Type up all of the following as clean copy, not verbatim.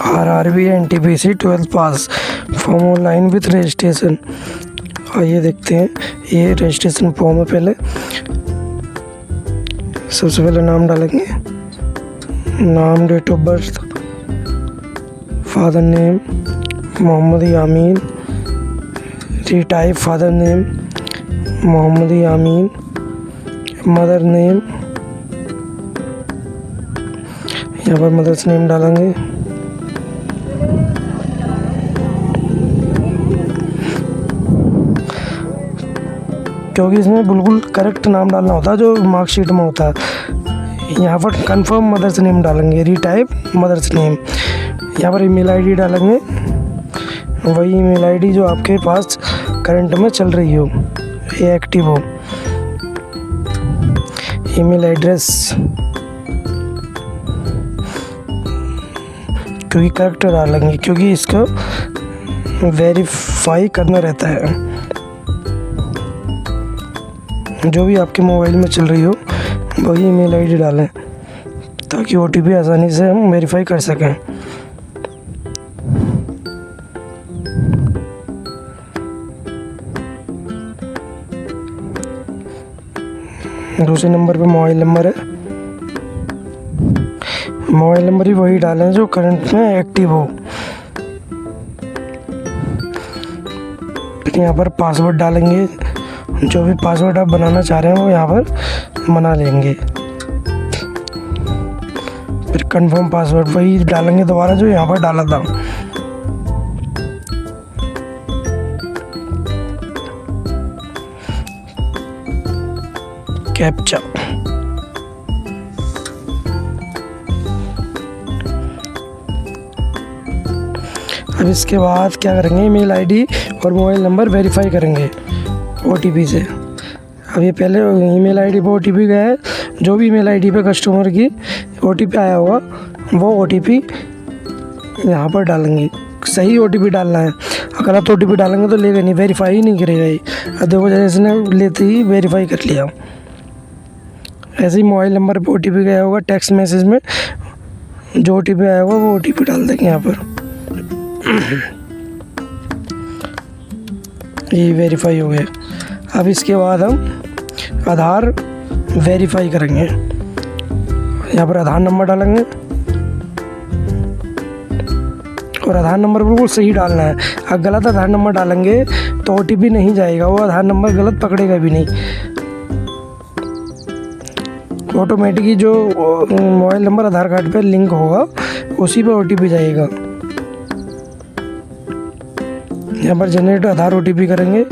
RRB NTPC 12th pass, form online with registration. आइए देखते हैं, ये रजिस्ट्रेशन फॉर्म है। पहले सबसे पहले नाम डालेंगे, नाम, date of birth, father name Mohammad Yamin, retype father name Mohammad Yamin, mother name, यहाँ पर मदर्स नेम डालेंगे। क्योंकि इसमें बिल्कुल करेक्ट नाम डालना होता है जो मार्कशीट में होता है। यहाँ पर कंफर्म मदर्स नेम डालेंगे, रीटाइप मदर्स नेम। यहाँ पर ईमेल आईडी डालेंगे, वही ईमेल आईडी जो आपके पास करंट में चल रही हो, ये एक्टिव हो। ईमेल एड्रेस क्योंकि करेक्ट डालेंगे, क्योंकि इसको वेरीफाई करना रहता है। जो भी आपके मोबाइल में चल रही हो वही ईमेल आईडी डालें, ताकि OTP आसानी से हम वेरीफाई कर सकें। दूसरे नंबर पे मोबाइल नंबर है, मोबाइल नंबर ही वही डालें जो करंट में एक्टिव हो। फिर यहाँ पर पासवर्ड डालेंगे, जो भी पासवर्ड आप बनाना चाह रहे हैं वो यहाँ पर बना लेंगे। फिर कंफर्म पासवर्ड वही डालेंगे दोबारा जो यहाँ पर डाला था। कैप्चा, अब इसके बाद क्या करेंगे, ईमेल आईडी और मोबाइल नंबर वेरीफाई करेंगे OTP से। अब ये पहले ईमेल आईडी पे OTP गया है, जो भी ईमेल आईडी पे कस्टमर की OTP आया होगा वो OTP यहाँ पर डालेंगे। सही OTP डालना है, गलत OTP डालेंगे तो लेगा नहीं, वेरीफाई ही नहीं करेगा ये। अब देखो जैसे इसने लेते ही वेरीफाई कर लिया। ऐसे ही मोबाइल नंबर पे OTP गया होगा, टेक्स्ट मैसेज में जो OTP आया होगा वो OTP डाल देंगे यहाँ पर। ये वेरीफाई हो गया। अब इसके बाद हम आधार वेरीफाई करेंगे। यहाँ पर आधार नंबर डालेंगे और आधार नंबर बिल्कुल सही डालना है। अगर गलत आधार नंबर डालेंगे तो OTP नहीं जाएगा, वो आधार नंबर गलत पकड़ेगा भी नहीं। ऑटोमेटिकली जो मोबाइल नंबर आधार कार्ड पे लिंक होगा उसी पे OTP जाएगा। यहाँ पर जनरेट आधार OTP करेंगे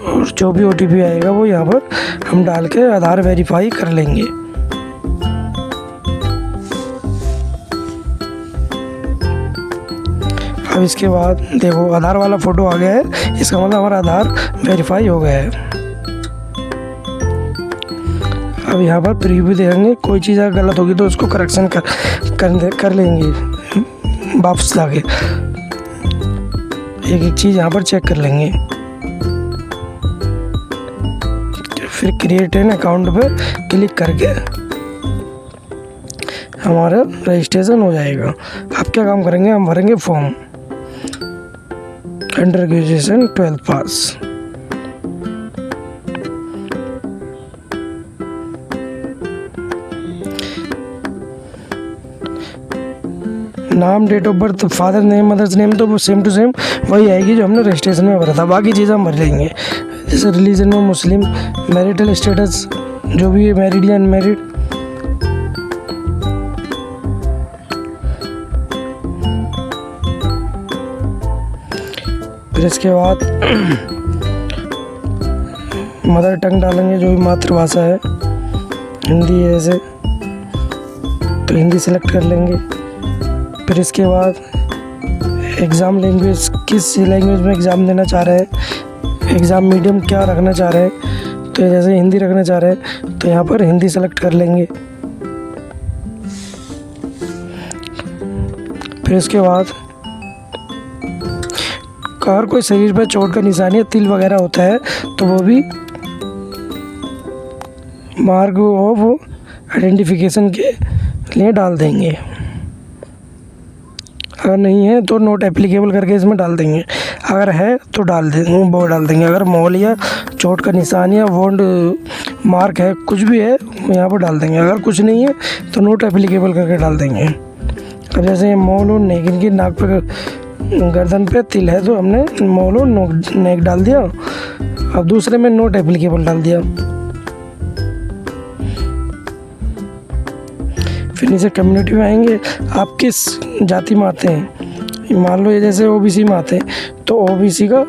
और जो भी OTP आएगा वो यहाँ पर हम डाल के आधार वेरीफाई कर लेंगे। अब इसके बाद देखो आधार वाला फ़ोटो आ गया है, इसका मतलब हमारा आधार वेरीफाई हो गया है। अब यहाँ पर प्रीव्यू देखेंगे, कोई चीज़ अगर गलत होगी तो उसको करेक्शन कर लेंगे वापस लाके। एक एक चीज़ यहाँ पर चेक कर लेंगे। फिर क्रिएट एन अकाउंट पे क्लिक करके हमारा रजिस्ट्रेशन हो जाएगा। अब क्या काम करेंगे, हम भरेंगे फॉर्म अंडर ग्रेजुएशन 12th पास। नाम, date of birth, father name, mother's name तो सेम टू सेम वही आएगी जो हमने रजिस्ट्रेशन में भरा था। बाकी चीज़ हम भर लेंगे, जैसे रिलीजन में मुस्लिम, मैरिटल स्टेटस जो भी है, मैरिड या अनमैरिड। फिर इसके बाद मदर टंग डालेंगे, जो भी मातृभाषा है। हिंदी है ऐसे तो हिंदी सेलेक्ट कर लेंगे। फिर इसके बाद एग्ज़ाम लैंग्वेज, किस लैंग्वेज में एग्ज़ाम देना चाह रहे हैं, एग्ज़ाम मीडियम क्या रखना चाह रहे हैं। तो जैसे हिंदी रखना चाह रहे हैं तो यहाँ पर हिंदी सेलेक्ट कर लेंगे। फिर इसके बाद अगर कोई शरीर पर चोट का निशान या तिल वगैरह होता है तो वो भी मार्क ऑफ आइडेंटिफिकेशन के लिए डाल देंगे। अगर नहीं है तो नोट एप्लीकेबल करके इसमें डाल देंगे, अगर है तो डाल देंगे। अगर मॉल या चोट का निशान या वोंड मार्क है, कुछ भी है, यहाँ पर डाल देंगे। अगर कुछ नहीं है तो नोट एप्लीकेबल करके डाल देंगे। अब जैसे मॉल और नेक, इनकी नाक पे गर्दन पे तिल है तो हमने मॉल और नेक डाल दिया। अब दूसरे में नोट एप्लीकेबल डाल दिया। फिर नीचे कम्युनिटी में आएंगे, आप किस जाति में आते हैं। मान लो ये जैसे ओबीसी में आते हैं तो ओबीसी का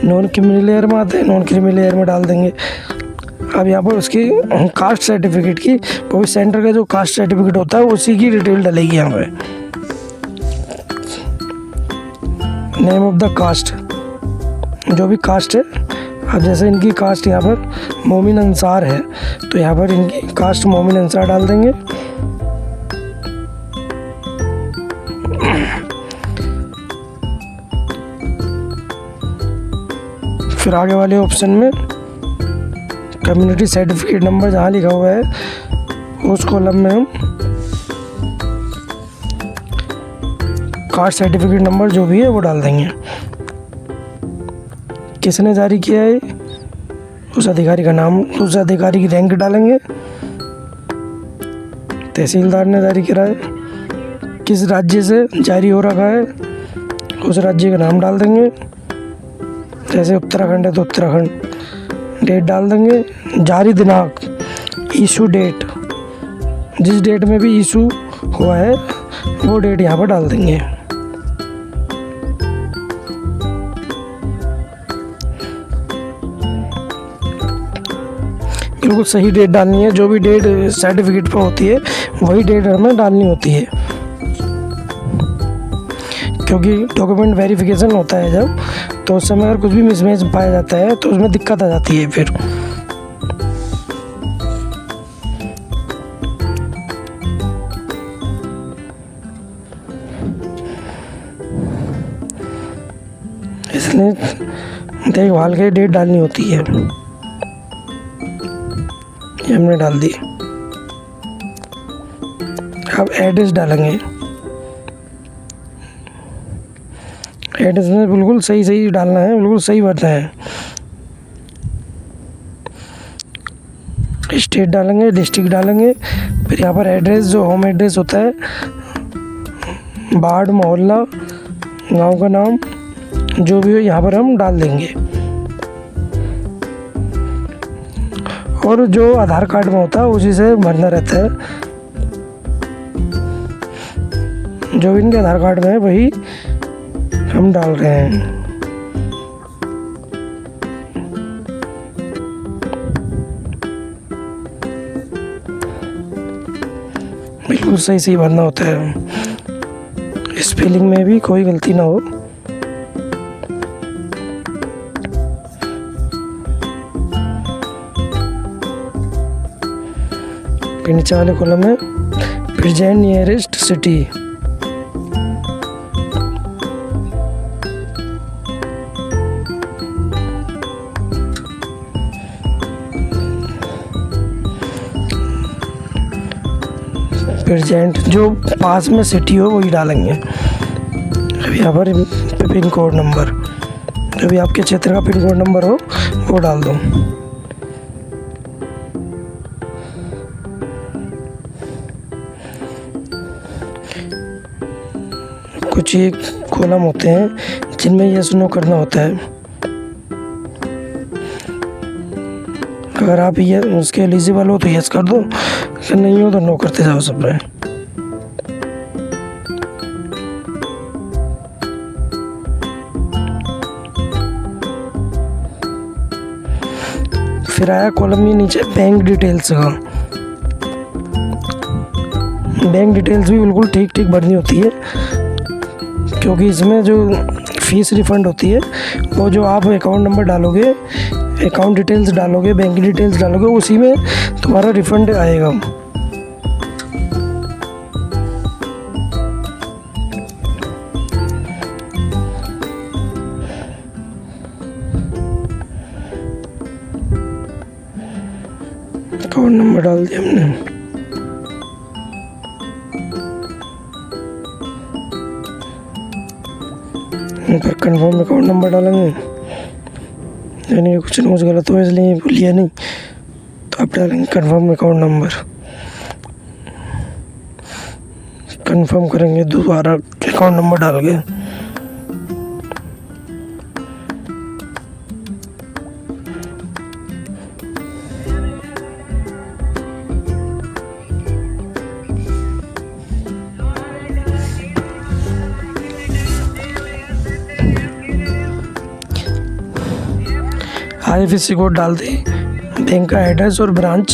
नॉन क्रिमिनल लेयर में आते हैं, नॉन क्रिमिनल लेयर में डाल देंगे। अब यहाँ पर उसकी कास्ट सर्टिफिकेट की, वो भी सेंटर का जो कास्ट सर्टिफिकेट होता है उसी की डिटेल डलेगी यहाँ पे। नेम ऑफ द कास्ट, जो भी कास्ट है। अब जैसे इनकी कास्ट यहाँ पर मोमिन अंसार है तो यहाँ पर इनकी कास्ट मोमिन अंसार डाल देंगे। फिर आगे वाले ऑप्शन में कम्युनिटी सर्टिफिकेट नंबर जहाँ लिखा हुआ है उस कॉलम में हम कास्ट सर्टिफिकेट नंबर जो भी है वो डाल देंगे। किसने जारी किया है, उस अधिकारी का नाम, उस अधिकारी की रैंक डालेंगे। तहसीलदार ने जारी करा है, किस राज्य से जारी हो रखा है, उस राज्य का नाम डाल देंगे। जैसे उत्तराखंड है तो उत्तराखंड, डेट डाल देंगे। जारी दिनांक, इशू डेट, जिस डेट में भी इशू हुआ है वो डेट यहाँ पर डाल देंगे। बिल्कुल सही डेट डालनी है, जो भी डेट सर्टिफिकेट पर होती है वही डेट हमें डालनी होती है, क्योंकि डॉक्यूमेंट वेरिफिकेशन होता है जब, तो उस समय अगर कुछ भी मिसमैच पाया जाता है तो उसमें दिक्कत आ जाती है। फिर इसलिए देखभाल के डेट डालनी होती है। ये हमने डाल दी। अब एड्रेस डालेंगे। एड्रेस में बिल्कुल सही डालना है, बिल्कुल सही भरना है। स्टेट डालेंगे, डिस्ट्रिक्ट डालेंगे। फिर यहाँ पर एड्रेस, जो होम एड्रेस होता है, वार्ड, मोहल्ला, गांव का नाम, जो भी हो यहाँ पर हम डाल देंगे। और जो आधार कार्ड में होता है उसी से भरना रहता है। जो इनके आधार कार्ड में है वही हम डाल रहे हैं। बिल्कुल सही भरना होता है, स्पेलिंग में भी कोई गलती ना हो। फिर नीचे वाले कॉलम में प्रेजेंट नियरेस्ट सिटी, प्रेजेंट जो पास में सिटी हो वही डालेंगे। अभी यहाँ पर पिन कोड नंबर, जो भी आपके क्षेत्र का पिन कोड नंबर हो वो डाल दो। कुछ एक कॉलम होते हैं जिनमें यस नो करना होता है। अगर आप ये उसके एलिजिबल हो तो यस कर दो, अगर नहीं हो तो नो करते जाओ सब में। फिर आया कॉलम के नीचे बैंक डिटेल्स का। बैंक डिटेल्स भी बिल्कुल ठीक भरनी होती है, क्योंकि इसमें जो फीस रिफंड होती है वो जो आप अकाउंट नंबर डालोगे, अकाउंट डिटेल्स डालोगे, बैंक डिटेल्स डालोगे, उसी में तुम्हारा रिफंड आएगा। अकाउंट नंबर डाल दिया हमने। पर कंफर्म अकाउंट नंबर डालेंगे, यानी कुछ न कुछ गलत हुआ इसलिए भूलिए नहीं, तो आप डालेंगे कंफर्म अकाउंट नंबर। कंफर्म करेंगे दोबारा अकाउंट नंबर डाल के। IFSC कोड डाल दें, बैंक का एड्रेस और ब्रांच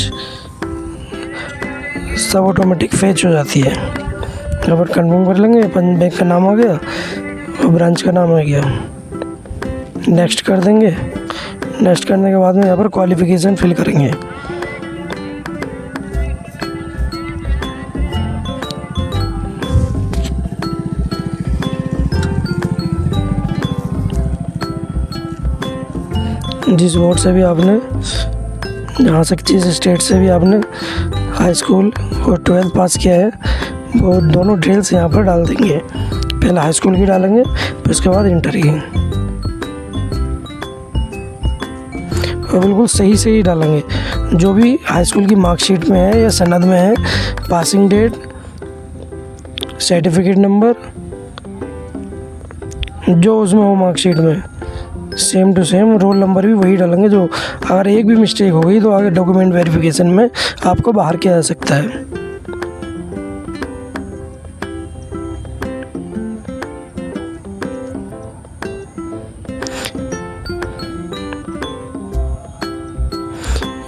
सब ऑटोमेटिक फैच हो जाती है। यहाँ पर कंफर्म कर लेंगे, अपन बैंक का नाम आ गया और ब्रांच का नाम आ गया। नेक्स्ट कर देंगे। नेक्स्ट करने के बाद में यहाँ पर क्वालिफ़िकेशन फिल करेंगे। जिस बोर्ड से भी आपने, जहाँ से जिस स्टेट से भी आपने हाई स्कूल और 12th पास किया है, वो दोनों डिटेल्स यहाँ पर डाल देंगे। पहले हाई स्कूल की डालेंगे, फिर उसके बाद इंटर की, और बिल्कुल सही डालेंगे। जो भी हाई स्कूल की मार्कशीट में है या सनद में है, पासिंग डेट, सर्टिफिकेट नंबर, जो उसमें हो मार्कशीट में, same to same roll number भी वही डालेंगे। जो अगर एक भी मिस्टेक हो गई तो आगे डॉक्यूमेंट वेरिफिकेशन में आपको बाहर किया जा सकता है।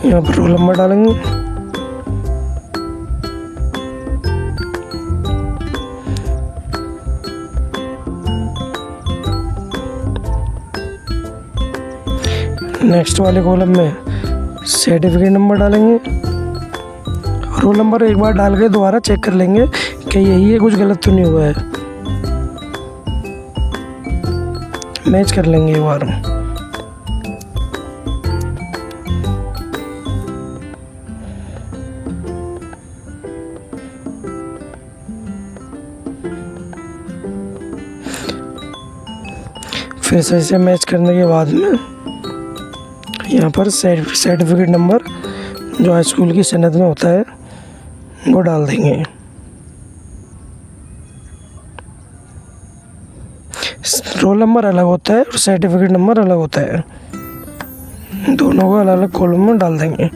यहाँ पर रोल नंबर डालेंगे। नेक्स्ट वाले कॉलम में सर्टिफिकेट नंबर डालेंगे। रोल नंबर एक बार डाल के दोबारा चेक कर लेंगे कि यही है, कुछ गलत तो नहीं हुआ है, मैच कर लेंगे एक बार। फिर सही से मैच करने के बाद में यहाँ पर सर्टिफिकेट नंबर जो हाई स्कूल की सनद में होता है वो डाल देंगे। रोल नंबर अलग होता है और सर्टिफिकेट नंबर अलग होता है, दोनों को अलग अलग कॉलम में डाल देंगे।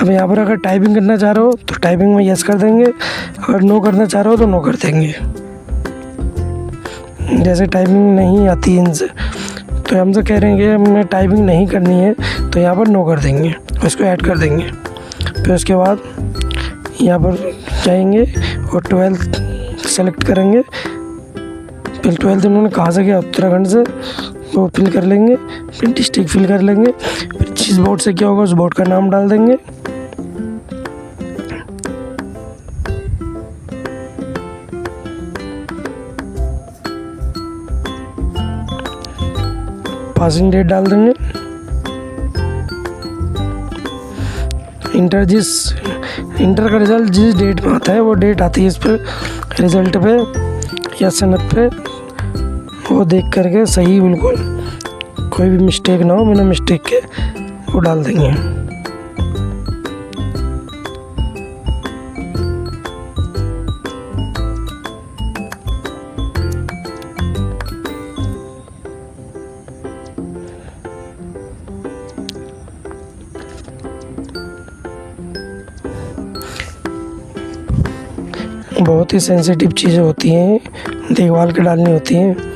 अब यहाँ पर अगर टाइपिंग करना चाह रहे हो तो टाइपिंग में यस कर देंगे, अगर नो करना चाह रहे हो तो नो कर देंगे। जैसे टाइपिंग नहीं आती इनसे, तो हमसे कह रहे हैं कि हमें टाइपिंग नहीं करनी है, तो यहाँ पर नो कर देंगे, उसको ऐड कर देंगे। फिर उसके बाद यहाँ पर जाएंगे और 12th सेलेक्ट करेंगे। फिर 12th इन्होंने कहाँ से किया, उत्तराखंड से, वो फिल कर लेंगे। फिर डिस्ट्रिक्ट फिल कर लेंगे। फिर जिस बोर्ड से किया होगा उस बोर्ड का नाम डाल देंगे। पासिंग डेट डाल देंगे। इंटर का रिज़ल्ट जिस डेट में आता है वो डेट आती है इस पर रिज़ल्ट पे या सनद पे, वो देख करके सही बिल्कुल कोई भी मिस्टेक ना हो, बिना मिस्टेक के वो डाल देंगे। बहुत ही सेंसिटिव चीज़ें होती हैं, देखभाल के डालनी होती हैं।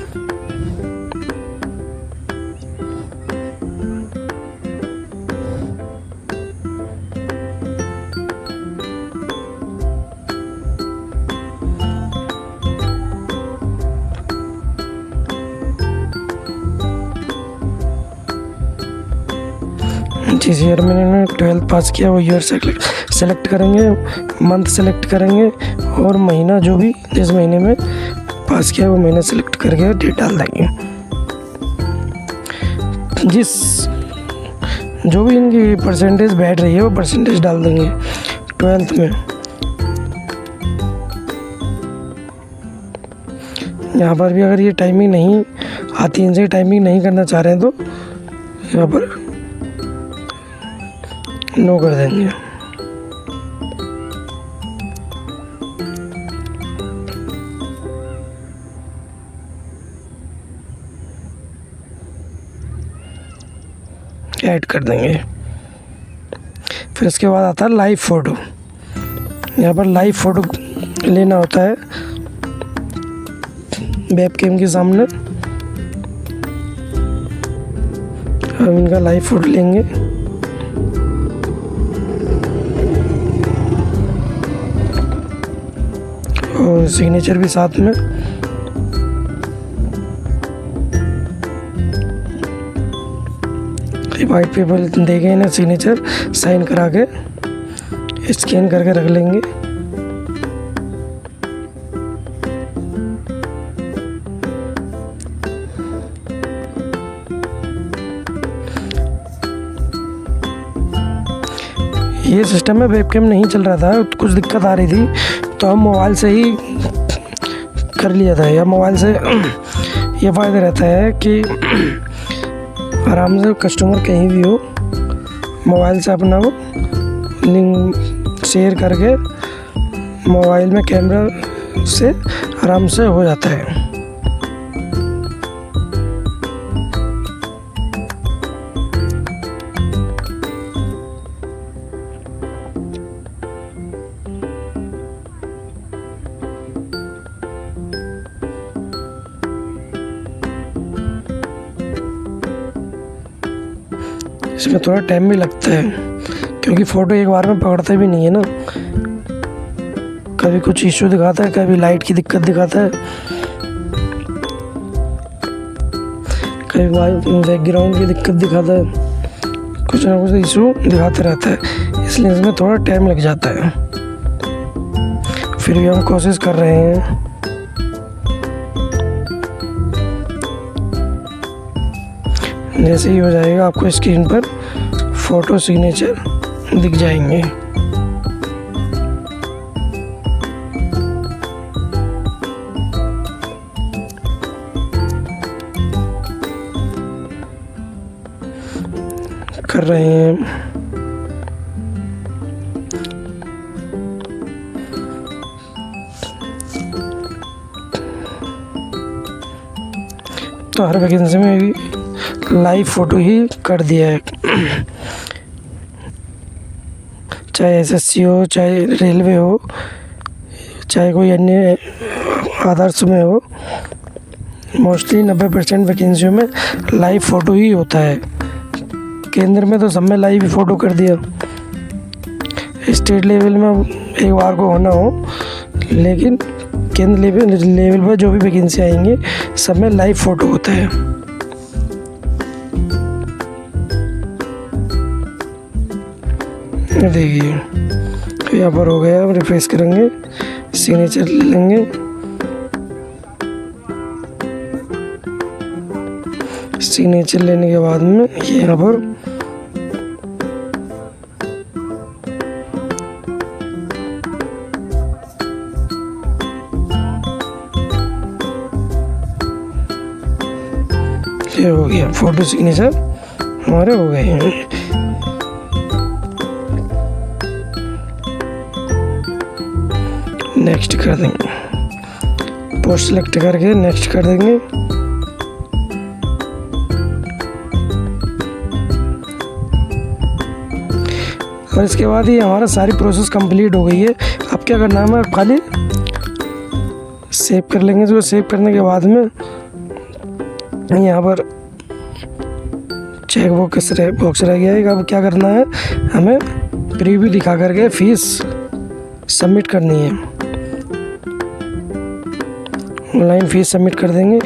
जिस ईयर में इन्होंने 12th पास किया वो ईयर सेलेक्ट करेंगे, मंथ सेलेक्ट करेंगे और महीना, जो भी जिस महीने में पास किया वो महीना सेलेक्ट करके डेट डाल देंगे। जो भी इनकी परसेंटेज बैठ रही है वो परसेंटेज डाल देंगे 12th में। यहाँ पर भी अगर ये टाइमिंग नहीं 3 से टाइमिंग नहीं करना चाह रहे हैं तो यहाँ पर नो कर देंगे। ऐड कर देंगे। फिर इसके बाद आता है लाइव फ़ोटो। यहाँ पर लाइव फ़ोटो लेना होता है वेबकैम के सामने। हम इनका लाइव फ़ोटो लेंगे। और सिग्नेचर भी साथ में। वाइट पेपर देंगे इन्हें, सिग्नेचर साइन करा के स्कैन करके रख लेंगे। ये सिस्टम में वेबकैम नहीं चल रहा था, कुछ दिक्कत आ रही थी तो हम मोबाइल से ही कर लिया था। या मोबाइल से ये फ़ायदा रहता है कि आराम से कस्टमर कहीं भी हो मोबाइल से अपना वो लिंक शेयर करके मोबाइल में कैमरा से आराम से हो जाता है। इसमें थोड़ा टाइम भी लगता है क्योंकि फ़ोटो एक बार में पकड़ता भी नहीं है ना। कभी कुछ इशू दिखाता है, कभी लाइट की दिक्कत दिखाता है, कभी बैकग्राउंड की दिक्कत दिखाता है, कुछ ना कुछ इशू दिखाता रहता है। इसलिए इसमें थोड़ा टाइम लग जाता है। फिर भी हम कोशिश कर रहे हैं। जैसे ही हो जाएगा आपको स्क्रीन पर फ़ोटो सिग्नेचर दिख जाएंगे। कर रहे हैं। तो हर वैकेंसी में भी लाइव फ़ोटो ही कर दिया है, चाहे एसएससी हो, चाहे रेलवे हो, चाहे कोई अन्य आदर्श में हो। मोस्टली 90% वैकेंसियों में लाइव फ़ोटो ही होता है। केंद्र में तो सब में लाइव ही फ़ोटो कर दिया। स्टेट लेवल में एक बार को होना हो, लेकिन केंद्र लेवल पर जो भी वैकेंसी आएंगे सब में लाइव फ़ोटो होता है। देखिए यहाँ पर हो गया। अब रिफ्रेश करेंगे, सिग्नेचर ले लेंगे। सिग्नेचर लेने के बाद में ये यहाँ पर ये हो गया। फ़ोटो सिग्नेचर हमारे हो गए हैं। नेक्स्ट कर देंगे, पोस्ट सेलेक्ट करके नेक्स्ट कर देंगे। और इसके बाद ये हमारा सारी प्रोसेस कंप्लीट हो गई है। अब क्या करना है, हमें खाली सेव कर लेंगे। जो सेव करने के बाद में यहाँ पर चेक बॉक्स रह गया है। अब क्या करना है, हमें प्रीव्यू दिखा करके फीस सबमिट करनी है। ऑनलाइन फीस सबमिट कर देंगे।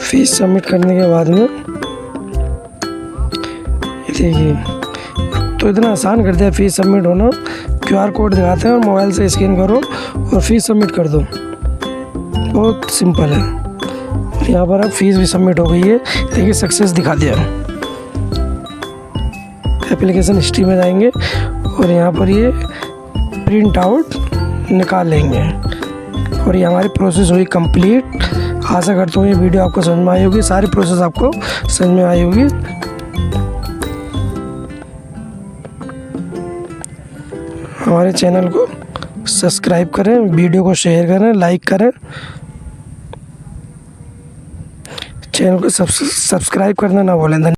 फीस सबमिट करने के बाद में देखिए तो इतना आसान कर दिया फीस सबमिट होना। QR कोड दिखाते हैं और मोबाइल से स्कैन करो और फीस सबमिट कर दो। बहुत सिंपल है। यहाँ पर अब फीस भी सबमिट हो गई है। देखिए सक्सेस दिखा दिया। एप्लीकेशन हिस्ट्री में जाएंगे और यहाँ पर ये प्रिंट आउट निकाल लेंगे। और ये हमारी प्रोसेस हुई कंप्लीट। आशा करता हूँ ये वीडियो आपको समझ में आई होगी, सारी प्रोसेस आपको समझ में आई होगी। हमारे चैनल को सब्सक्राइब करें, वीडियो को शेयर करें, लाइक करें, चैनल को सब्सक्राइब करना ना भूलें।